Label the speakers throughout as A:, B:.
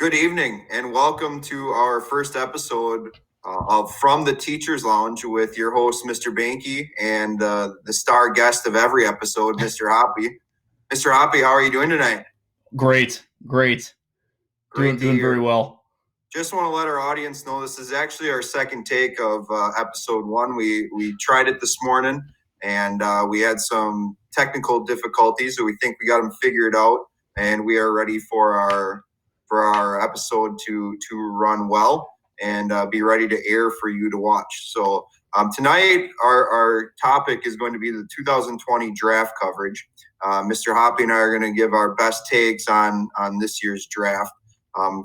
A: Good evening and welcome to our first episode of From the Teacher's Lounge with your host, Mr. Banky, and the star guest of every episode, Mr. Hoppy. Mr. Hoppy, how are you doing tonight?
B: Great. Doing very well.
A: Just want to let our audience know this is actually our second take of episode one. We tried it this morning and we had some technical difficulties, so we think we got them figured out, and we are ready for our episode to run well and be ready to air for you to watch. So tonight, our topic is going to be the 2020 draft coverage. Mr. Hoppy and I are going to give our best takes on this year's draft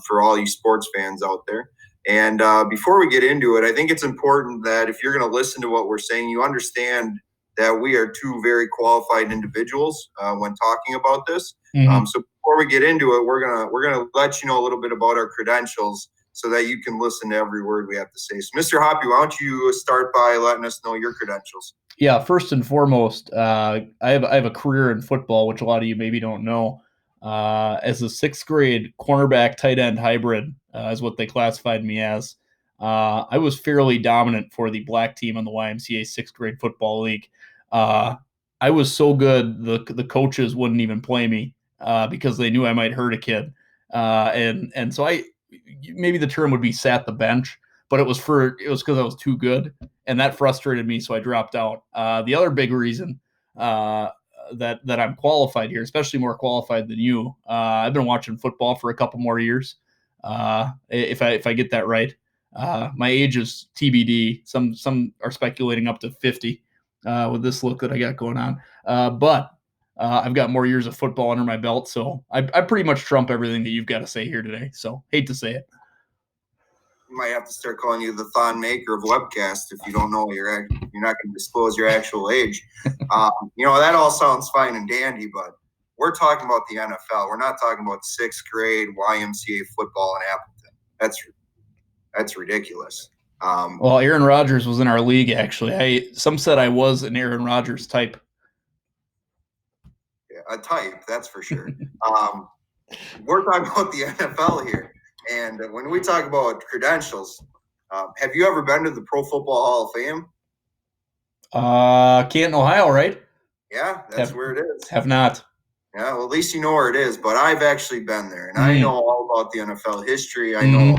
A: for all you sports fans out there. And before we get into it, I think it's important that if you're going to listen to what we're saying, you understand that we are two very qualified individuals when talking about this.
B: Mm-hmm.
A: So before we get into it, we're gonna let you know a little bit about our credentials so that you can listen to every word we have to say. So, Mr. Hoppy, why don't you start by letting us know your credentials?
B: Yeah, first and foremost, I have a career in football, which a lot of you maybe don't know. As a sixth grade cornerback tight end hybrid is what they classified me as. I was fairly dominant for the black team on the YMCA sixth grade football league. I was so good the coaches wouldn't even play me because they knew I might hurt a kid, and so maybe the term would be sat the bench, but it was because I was too good, and that frustrated me, so I dropped out. The other big reason that I'm qualified here, especially more qualified than you, I've been watching football for a couple more years. If I get that right, my age is TBD. Some are speculating up to 50 with this look that I got going on, but I've got more years of football under my belt, so I pretty much trump everything that you've got to say here today. So hate to say it.
A: You might have to start calling you the Thon Maker of webcast if you don't know you're not going to disclose your actual age. That all sounds fine and dandy, but we're talking about the NFL. We're not talking about sixth grade YMCA football in Appleton. That's ridiculous.
B: Well, Aaron Rodgers was in our league, actually. Some said I was an Aaron Rodgers type.
A: A type, that's for sure. We're talking about the NFL here. And when we talk about credentials, have you ever been to the Pro Football Hall of Fame?
B: Canton, Ohio, right?
A: Yeah, that's where it is.
B: Have not.
A: Yeah, well, at least you know where it is. But I've actually been there, and I know all about the NFL history. I know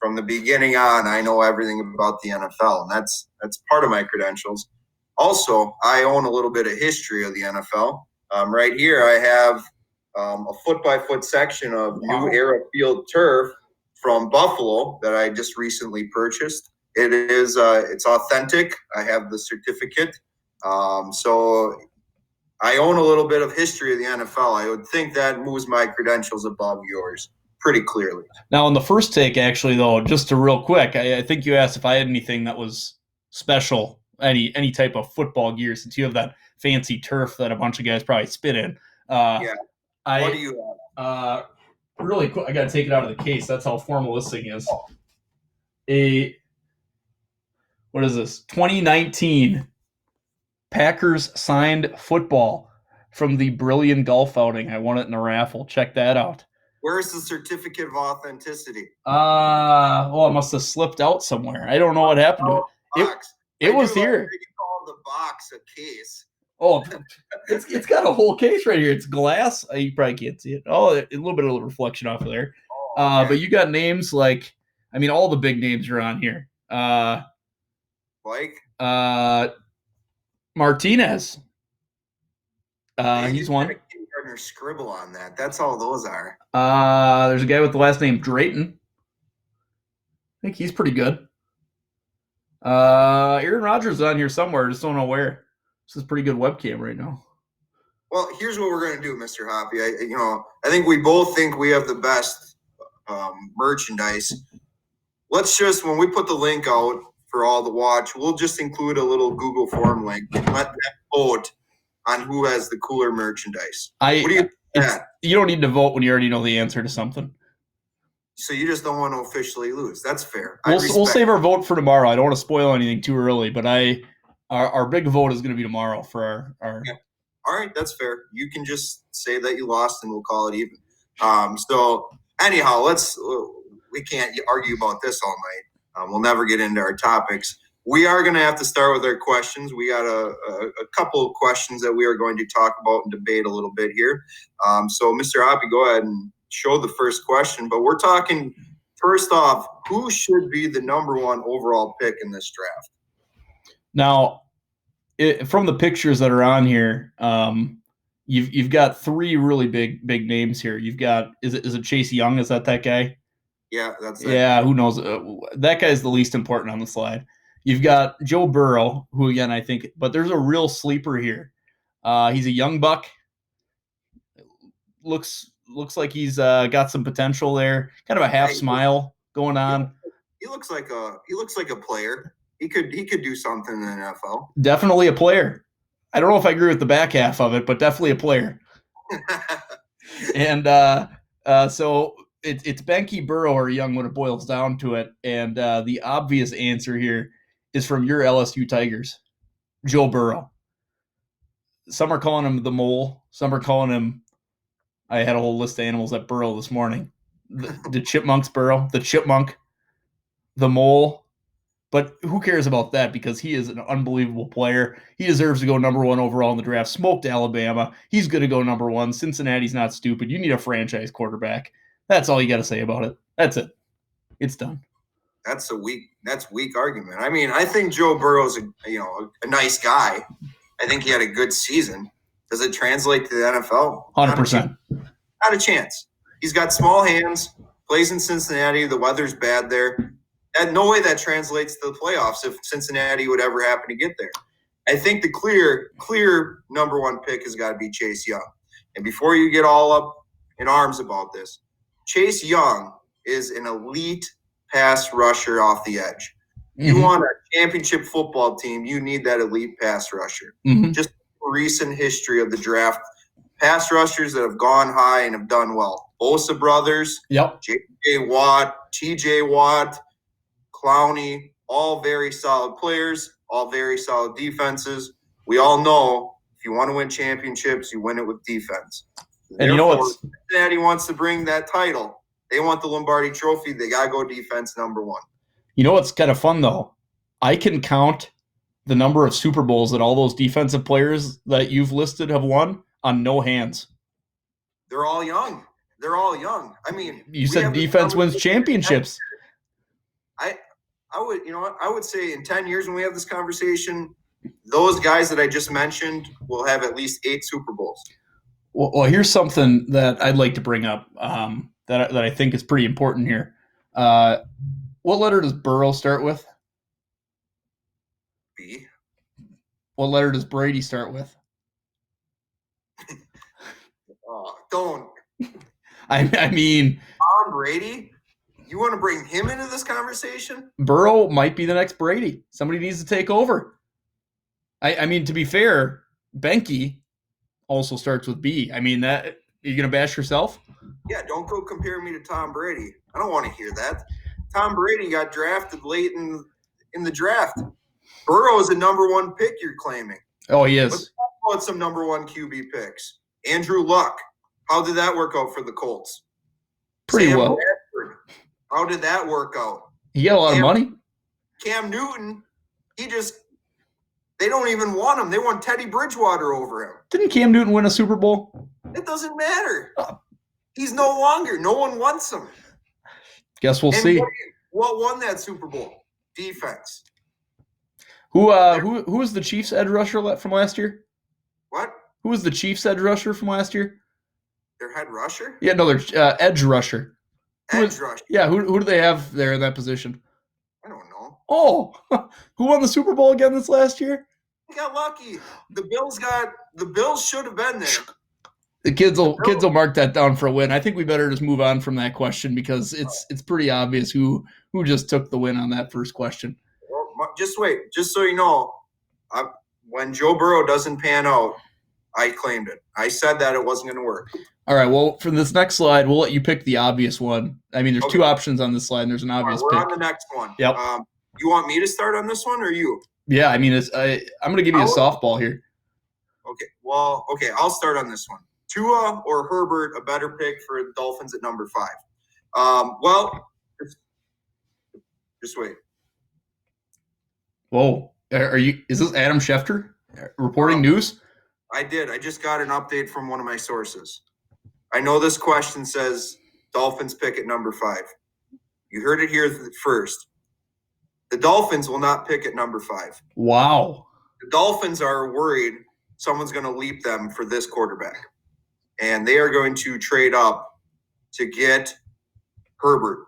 A: from the beginning on, I know everything about the NFL, and that's part of my credentials. Also, I own a little bit of history of the NFL. Right here, I have a foot-by-foot section of New Era Field turf from Buffalo that I just recently purchased. It's authentic. I have the certificate. So I own a little bit of history of the NFL. I would think that moves my credentials above yours pretty clearly.
B: Now, on the first take, actually, though, just to real quick, I think you asked if I had anything that was special, any type of football gear, since you have that fancy turf that a bunch of guys probably spit in.
A: Yeah. What do you have?
B: Really quick, I got to take it out of the case. That's how formal this thing is. What is this? 2019 Packers signed football from the Brilliant Golf outing. I won it in a raffle. Check that out.
A: Where's the certificate of authenticity?
B: It must have slipped out somewhere. I don't know what happened to it. It was here.
A: You call the box a case.
B: Oh, it's got a whole case right here. It's glass. You probably can't see it. Oh, a little bit of reflection off of there. Okay. But you got names like, all the big names are on here.
A: Like?
B: Martinez. He's one.
A: Scribble on that. That's all those are.
B: There's a guy with the last name Drayton. I think he's pretty good. Aaron Rodgers is on here somewhere. Just don't know where. This is a pretty good webcam right now.
A: Well, here's what we're going to do, Mr. Hoppy. I think we both think we have the best merchandise. Let's just, when we put the link out for all to watch, we'll just include a little Google form link and let them vote on who has the cooler merchandise. What do you think?
B: You don't need to vote when you already know the answer to something.
A: So you just don't want to officially lose. That's fair.
B: We'll save our vote for tomorrow. I don't want to spoil anything too early, but our big vote is going to be tomorrow for our.
A: Yeah. All right, that's fair. You can just say that you lost, and we'll call it even. So Anyhow, we can't argue about this all night. We'll never get into our topics. We are going to have to start with our questions. We got a couple of questions that we are going to talk about and debate a little bit here. So, Mr. Hoppy, go ahead and show the first question. But we're talking, first off, who should be the number one overall pick in this draft?
B: Now, from the pictures that are on here, you've got three really big names here. You've got is it Chase Young? Is that guy?
A: Yeah, that's it.
B: Yeah. Who knows? That guy's the least important on the slide. You've got Joe Burrow, who again I think, but there's a real sleeper here. He's a young buck. Looks like he's got some potential there. Kind of a half smile going on.
A: He looks like a player. He could do something in the NFL.
B: Definitely a player. I don't know if I agree with the back half of it, but definitely a player. And so it's Benke, Burrow, or Young when it boils down to it. And the obvious answer here is from your LSU Tigers, Joe Burrow. Some are calling him the mole. Some are calling him, I had a whole list of animals that burrow this morning. The chipmunks burrow, the chipmunk, the mole. But who cares about that, because he is an unbelievable player. He deserves to go number one overall in the draft. Smoked Alabama. He's going to go number one. Cincinnati's not stupid. You need a franchise quarterback. That's all you got to say about it. That's it. It's done.
A: That's weak argument. I mean, I think Joe Burrow's a nice guy. I think he had a good season. Does it translate to the NFL?
B: 100%.
A: Not a chance. He's got small hands, plays in Cincinnati. The weather's bad there. And no way that translates to the playoffs if Cincinnati would ever happen to get there. I think the clear number one pick has got to be Chase Young. And before you get all up in arms about this, Chase Young is an elite pass rusher off the edge. Mm-hmm. You want a championship football team, you need that elite pass rusher.
B: Mm-hmm.
A: Just recent history of the draft, pass rushers that have gone high and have done well. Bosa brothers,
B: yep.
A: J.J. Watt, T.J. Watt, Clowney, all very solid players, all very solid defenses. We all know if you want to win championships, you win it with defense.
B: And therefore, you know what?
A: Cincinnati wants to bring that title. They want the Lombardi Trophy. They got to go defense number one.
B: You know what's kind of fun, though? I can count the number of Super Bowls that all those defensive players that you've listed have won on no hands.
A: They're all young. I mean,
B: you said defense wins championships.
A: I would say in 10 years when we have this conversation, those guys that I just mentioned will have at least 8 Super Bowls.
B: Well, here's something that I'd like to bring up that I think is pretty important here. What letter does Burrow start with?
A: B.
B: What letter does Brady start with?
A: Don't.
B: I mean,
A: Tom Brady? You want to bring him into this conversation?
B: Burrow might be the next Brady. Somebody needs to take over. I mean, to be fair, Benke also starts with B. I mean, that you're going to bash yourself?
A: Yeah, don't go compare me to Tom Brady. I don't want to hear that. Tom Brady got drafted late in the draft. Burrow is a number one pick you're claiming.
B: Oh, he is.
A: Let's talk about some number one QB picks. Andrew Luck. How did that work out for the Colts?
B: Pretty
A: Sam
B: well.
A: Bradford. How did that work out?
B: He got a lot of money.
A: Cam Newton, they don't even want him. They want Teddy Bridgewater over him.
B: Didn't Cam Newton win a Super Bowl?
A: It doesn't matter. He's no longer. No one wants him.
B: Guess we'll see.
A: What won that Super Bowl? Defense.
B: Who was the Chiefs edge rusher from last year?
A: What?
B: Who was the Chiefs edge rusher from last year?
A: Their head rusher?
B: Yeah, no, their edge rusher.
A: Rusher.
B: Yeah, who do they have there in that position?
A: I don't know.
B: Oh, who won the Super Bowl again this last year?
A: They got lucky. The Bills should have been there.
B: The kids will mark that down for a win. I think we better just move on from that question because it's pretty obvious who just took the win on that first question.
A: Well, just wait. Just so you know, when Joe Burrow doesn't pan out, I claimed it. I said that it wasn't going to work.
B: All right, well, for this next slide, we'll let you pick the obvious one. I mean, there's two options on this slide, and there's an obvious
A: we're
B: pick.
A: On the next one.
B: Yep.
A: You want me to start on this one or you?
B: Yeah, I mean, I'm going to give you a softball here.
A: Okay, I'll start on this one. Tua or Herbert, a better pick for Dolphins at number 5? Well, just wait.
B: Whoa, are you? Is this Adam Schefter reporting news?
A: I did. I just got an update from one of my sources. I know this question says Dolphins pick at number 5. You heard it here first. The Dolphins will not pick at number 5.
B: Wow.
A: The Dolphins are worried someone's going to leap them for this quarterback. And they are going to trade up to get Herbert.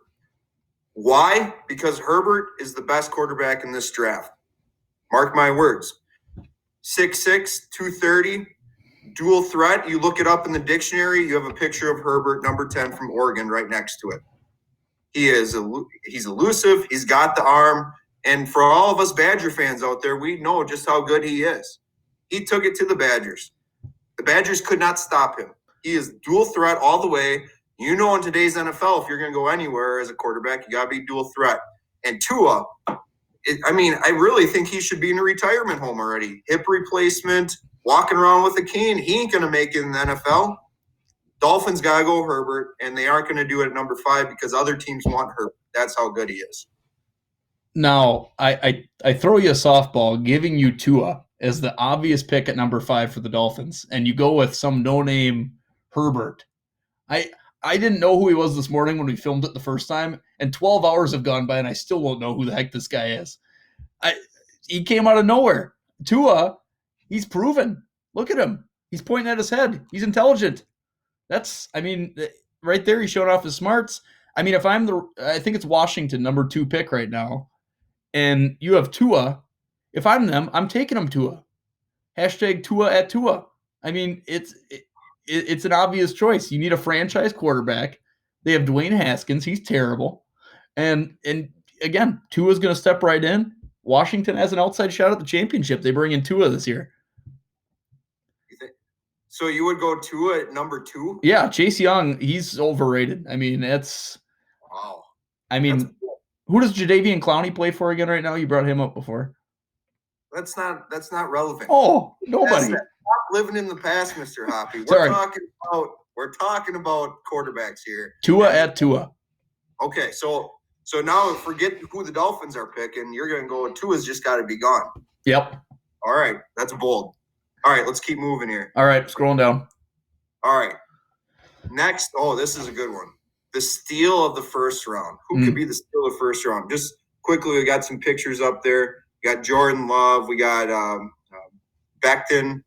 A: Why? Because Herbert is the best quarterback in this draft. Mark my words. 6'6", 230, dual threat. You look it up in the dictionary, you have a picture of Herbert, number 10 from Oregon, right next to it. He's elusive. He's got the arm. And for all of us Badger fans out there, we know just how good he is. He took it to the Badgers. The Badgers could not stop him. He is dual threat all the way. You know, in today's NFL, if you're going to go anywhere as a quarterback, you got to be dual threat. And Tua, I really think he should be in a retirement home already. Hip replacement, walking around with a cane. He ain't going to make it in the NFL. Dolphins got to go Herbert, and they aren't going to do it at number 5 because other teams want Herbert. That's how good he is.
B: Now, I throw you a softball, giving you Tua as the obvious pick at number 5 for the Dolphins, and you go with some no-name Herbert. I didn't know who he was this morning when we filmed it the first time, and 12 hours have gone by, and I still won't know who the heck this guy is. He came out of nowhere. Tua, he's proven. Look at him. He's pointing at his head. He's intelligent. Right there, he's showing off his smarts. I think it's Washington, number 2 pick right now, and you have Tua. If I'm them, I'm taking him Tua. Hashtag Tua at Tua. It's an obvious choice. You need a franchise quarterback. They have Dwayne Haskins. He's terrible. And again, Tua's going to step right in. Washington has an outside shot at the championship. They bring in Tua this year.
A: So you would go Tua at number 2?
B: Yeah, Chase Young, he's overrated.
A: Wow.
B: Who does Jadeveon Clowney play for again right now? You brought him up before.
A: That's not relevant.
B: Oh, nobody.
A: Stop living in the past, Mr. Hoppy. We're talking about quarterbacks here.
B: Tua at Tua.
A: Okay, so now forget who the Dolphins are picking. You're going to go with Tua's just got to be gone.
B: Yep.
A: All right, that's bold. All right, let's keep moving here.
B: All right, scrolling down.
A: All right. Next, this is a good one. The steal of the first round. Who could be the steal of the first round? Just quickly, we got some pictures up there. We got Jordan Love. We got Becton,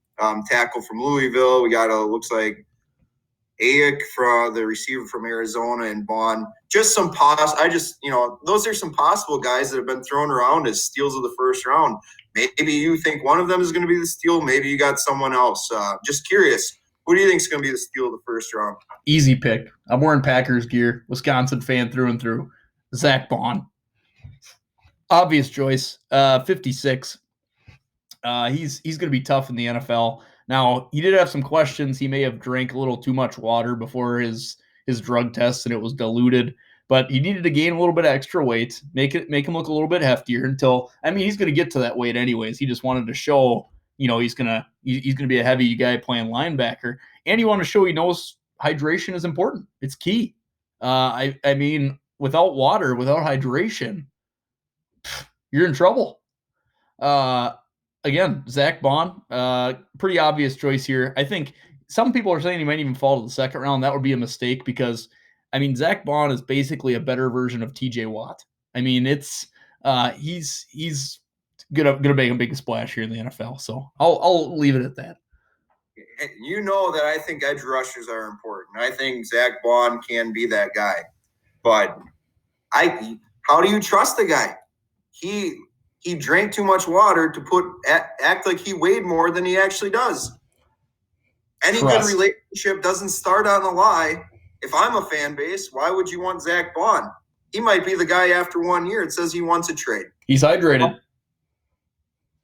A: tackle from Louisville. We got, looks like, Ayuk, from the receiver from Arizona, and Bond. Just some those are some possible guys that have been thrown around as steals of the first round. Maybe you think one of them is going to be the steal. Maybe you got someone else. Just curious. Who do you think is going to be the steal of the first round?
B: Easy pick. I'm wearing Packers gear. Wisconsin fan through and through. Zach Bond. Obvious choice. 56. He's going to be tough in the NFL. Now, he did have some questions. He may have drank a little too much water before his drug test, and it was diluted. But he needed to gain a little bit of extra weight, make him look a little bit heftier he's going to get to that weight anyways. He just wanted to show, he's going to be a heavy guy playing linebacker, and he wanted to show he knows hydration is important. It's key. Without water, without hydration, you're in trouble. Again, Zach Bond, pretty obvious choice here. I think some people are saying he might even fall to the second round. That would be a mistake because, Zach Bond is basically a better version of TJ Watt. He's gonna make a big splash here in the NFL. So I'll leave it at that.
A: You know that I think edge rushers are important. I think Zach Bond can be that guy, but how do you trust the guy? He drank too much water to act like he weighed more than he actually does. Any good relationship doesn't start on a lie. If I'm a fan base, why would you want Zach Bond? He might be the guy after 1 year. It says he wants a trade.
B: He's hydrated.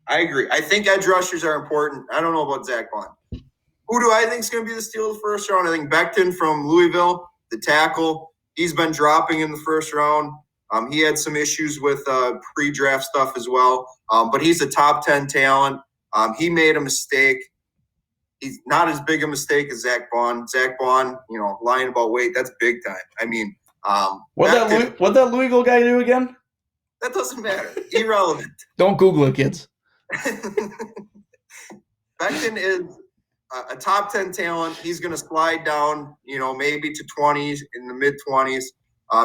A: I agree. I think edge rushers are important. I don't know about Zach Bond. Who do I think is going to be the steal of the first round? I think Becton from Louisville, the tackle. He's been dropping in the first round. He had some issues with pre-draft stuff as well, but he's a top 10 talent. He made a mistake. He's not as big a mistake as Zach Bond. Zach Bond, lying about weight, that's big time.
B: What that Louisville guy do again?
A: That doesn't matter. Irrelevant.
B: Don't Google it, kids.
A: Becton is a top 10 talent. He's going to slide down, maybe to 20s, in the mid 20s.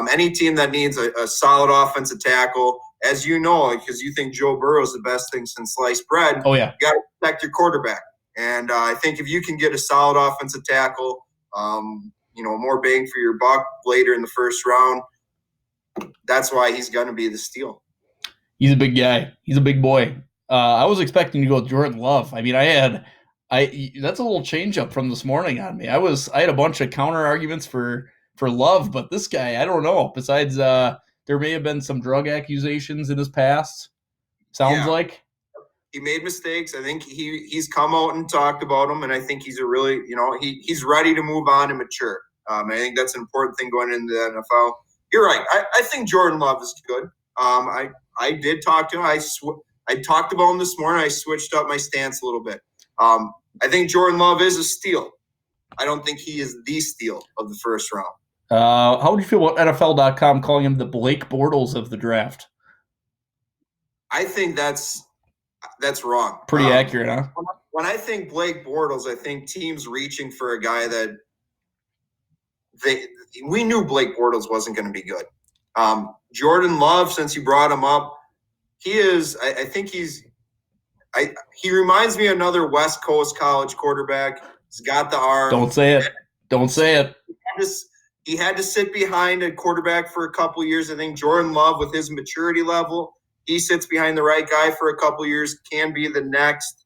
A: Any team that needs a solid offensive tackle, as you know, because you think Joe Burrow is the best thing since sliced bread.
B: Oh, yeah.
A: You got to protect your quarterback. And I think if you can get a solid offensive tackle, more bang for your buck later in the first round, that's why he's going to be the steal.
B: He's a big guy. He's a big boy. I was expecting to go with Jordan Love. I mean, that's a little change up from this morning on me. I had a bunch of counter arguments for Love, but this guy, I don't know. Besides, there may have been some drug accusations in his past. Sounds like
A: he made mistakes. I think he's come out and talked about them, and I think he's a really, he's ready to move on and mature. I think that's an important thing going into the NFL. You're right. I think Jordan Love is good. I did talk to him. I talked about him this morning. I switched up my stance a little bit. I think Jordan Love is a steal. I don't think he is the steal of the first round.
B: How do you feel about NFL.com calling him the Blake Bortles of the draft?
A: I think that's wrong.
B: Pretty accurate, huh?
A: When I think Blake Bortles, I think teams reaching for a guy that we knew Blake Bortles wasn't going to be good. Jordan Love, since you brought him up, he reminds me of another West Coast college quarterback. He's got the arm.
B: Don't say it.
A: He had to sit behind a quarterback for a couple of years. I think Jordan Love, with his maturity level, he sits behind the right guy for a couple of years, can be the next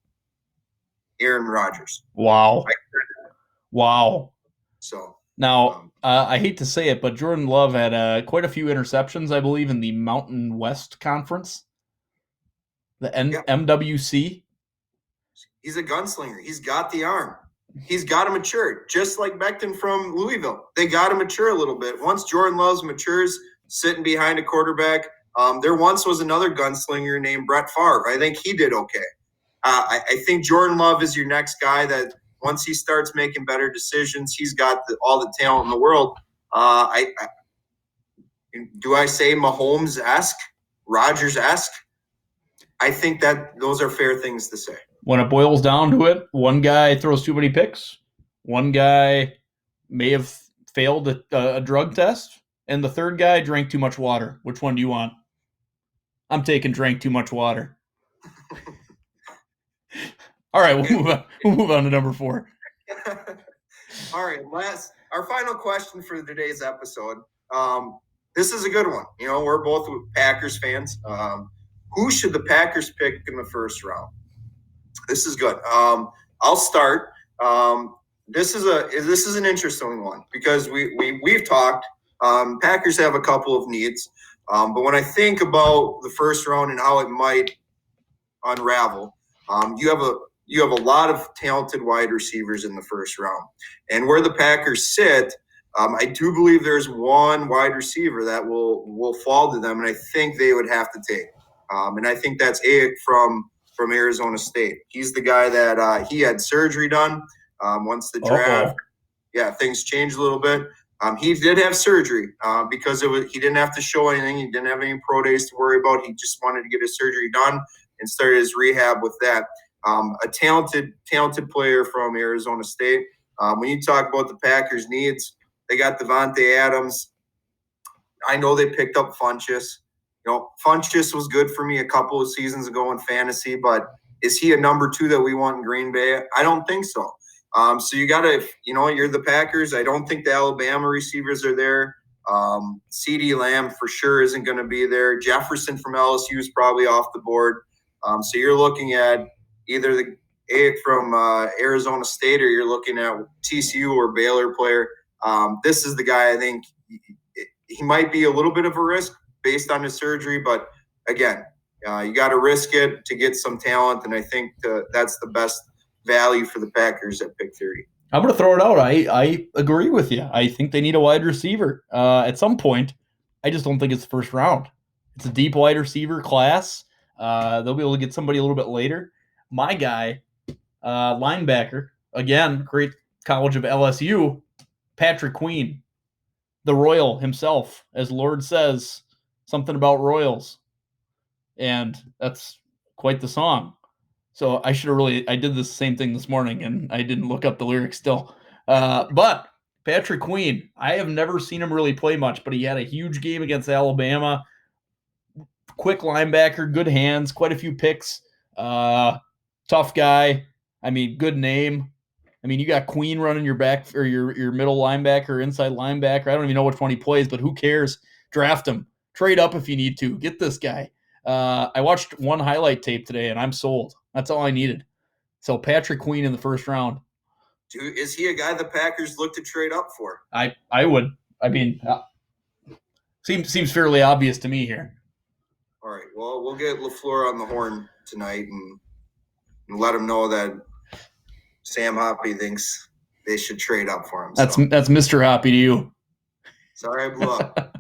A: Aaron Rodgers.
B: Wow.
A: So
B: now, I hate to say it, but Jordan Love had quite a few interceptions, I believe, in the Mountain West Conference, the MWC.
A: He's a gunslinger. He's got the arm. He's got to mature, just like Becton from Louisville. They got to mature a little bit. Once Jordan Love matures, sitting behind a quarterback, there once was another gunslinger named Brett Favre. I think he did okay. I think Jordan Love is your next guy that once he starts making better decisions, he's got all the talent in the world. Do I say Mahomes-esque, Rodgers-esque? I think that those are fair things to say.
B: When it boils down to it, one guy throws too many picks, one guy may have failed a drug test, and the third guy drank too much water. Which one do you want? I'm taking drank too much water. All right, we'll move on to number 4.
A: All right, our final question for today's episode. This is a good one. We're both Packers fans. Who should the Packers pick in the first round? This is good. I'll start. This is an interesting one because we've talked. Packers have a couple of needs, but when I think about the first round and how it might unravel, you have a lot of talented wide receivers in the first round, and where the Packers sit, I do believe there's one wide receiver that will fall to them, and I think they would have to take. And I think that's Ayuk from Arizona State. He's the guy that he had surgery done once the draft. Yeah, things changed a little bit. He did have surgery because he didn't have to show anything. He didn't have any pro days to worry about. He just wanted to get his surgery done and started his rehab with that. A talented player from Arizona State. When you talk about the Packers' needs, they got Devontae Adams. I know they picked up Funchess. Funchess was good for me a couple of seasons ago in fantasy, but is he a number 2 that we want in Green Bay? I don't think so. So you got to, you're the Packers. I don't think the Alabama receivers are there. CeeDee Lamb for sure isn't going to be there. Jefferson from LSU is probably off the board. So you're looking at either the Ayuk from Arizona State or you're looking at TCU or Baylor player. This is the guy I think he might be a little bit of a risk based on his surgery, but again, you got to risk it to get some talent, and I think that's the best value for the Packers at pick 30.
B: I'm going to throw it out. I agree with you. I think they need a wide receiver at some point. I just don't think it's the first round. It's a deep wide receiver class. They'll be able to get somebody a little bit later. My guy, linebacker, again, great college of LSU, Patrick Queen. the Royal himself, as Lord says, something about Royals. And that's quite the song. So I did the same thing this morning and I didn't look up the lyrics still. But Patrick Queen, I have never seen him really play much, but he had a huge game against Alabama. Quick linebacker, good hands, quite a few picks. Tough guy. I mean, good name. I mean, you got Queen running your back or your middle linebacker, inside linebacker. I don't even know which one he plays, but who cares? Draft him. Trade up if you need to. Get this guy. I watched one highlight tape today, and I'm sold. That's all I needed. So Patrick Queen in the first round.
A: Dude, is he a guy the Packers look to trade up for?
B: I would. I mean, seems fairly obvious to me here.
A: All right. Well, we'll get LaFleur on the horn tonight and let him know that Sam Hoppy thinks they should trade up for him.
B: That's Mr. Hoppy to you.
A: Sorry, I blew up.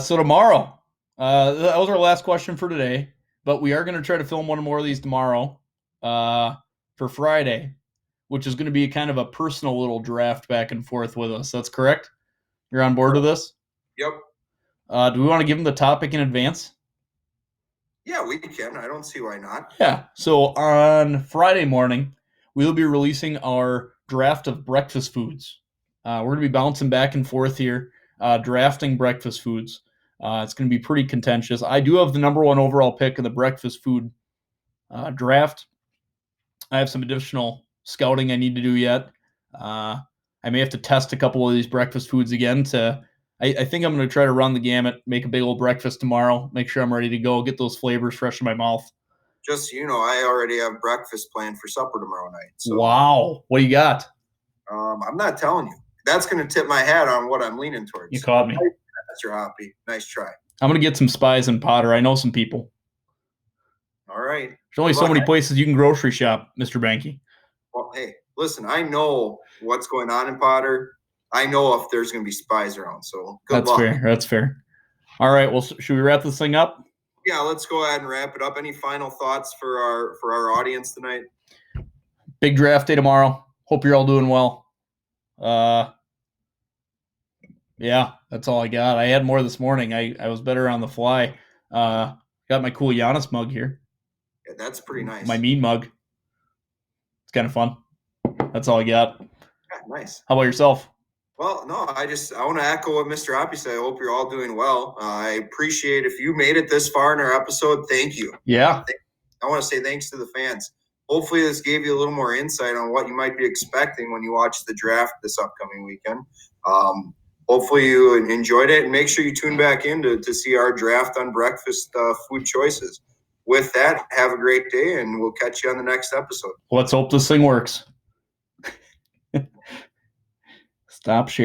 B: So tomorrow, that was our last question for today, but we are going to try to film one more of these tomorrow for Friday, which is going to be kind of a personal little draft back and forth with us. That's correct? You're on board with this?
A: Yep.
B: Do we want to give them the topic in advance?
A: Yeah, we can. I don't see why not.
B: Yeah. So on Friday morning, we'll be releasing our draft of breakfast foods. We're going to be bouncing back and forth here, drafting breakfast foods. It's going to be pretty contentious. I do have the number one overall pick in the breakfast food draft. I have some additional scouting I need to do yet. I may have to test a couple of these breakfast foods again I think I'm going to try to run the gamut, make a big old breakfast tomorrow, make sure I'm ready to go, get those flavors fresh in my mouth.
A: Just so you know, I already have breakfast planned for supper tomorrow night. So,
B: wow. What do you got?
A: I'm not telling you. That's going to tip my hat on what I'm leaning towards.
B: You caught me.
A: Mr. Hoppy. Nice try.
B: I'm going to get some spies in Potter. I know some people.
A: All right.
B: There's only so many places you can grocery shop, Mr. Banky.
A: Well, hey, listen, I know what's going on in Potter. I know if there's going to be spies around, so good luck.
B: That's fair. All right, well, should we wrap this thing up?
A: Yeah, let's go ahead and wrap it up. Any final thoughts for our audience tonight?
B: Big draft day tomorrow. Hope you're all doing well. Yeah, that's all I got. I had more this morning. I was better on the fly. Got my cool Giannis mug here.
A: Yeah, that's pretty nice.
B: My mean mug. It's kind of fun. That's all I got.
A: Yeah, nice.
B: How about yourself?
A: Well, no, I want to echo what Mr. Hoppy said. I hope you're all doing well. I appreciate if you made it this far in our episode. Thank you.
B: Yeah.
A: I want to say thanks to the fans. Hopefully this gave you a little more insight on what you might be expecting when you watch the draft this upcoming weekend. Hopefully you enjoyed it, and make sure you tune back in to see our draft on breakfast food choices. With that, have a great day, and we'll catch you on the next episode.
B: Let's hope this thing works. Stop sharing.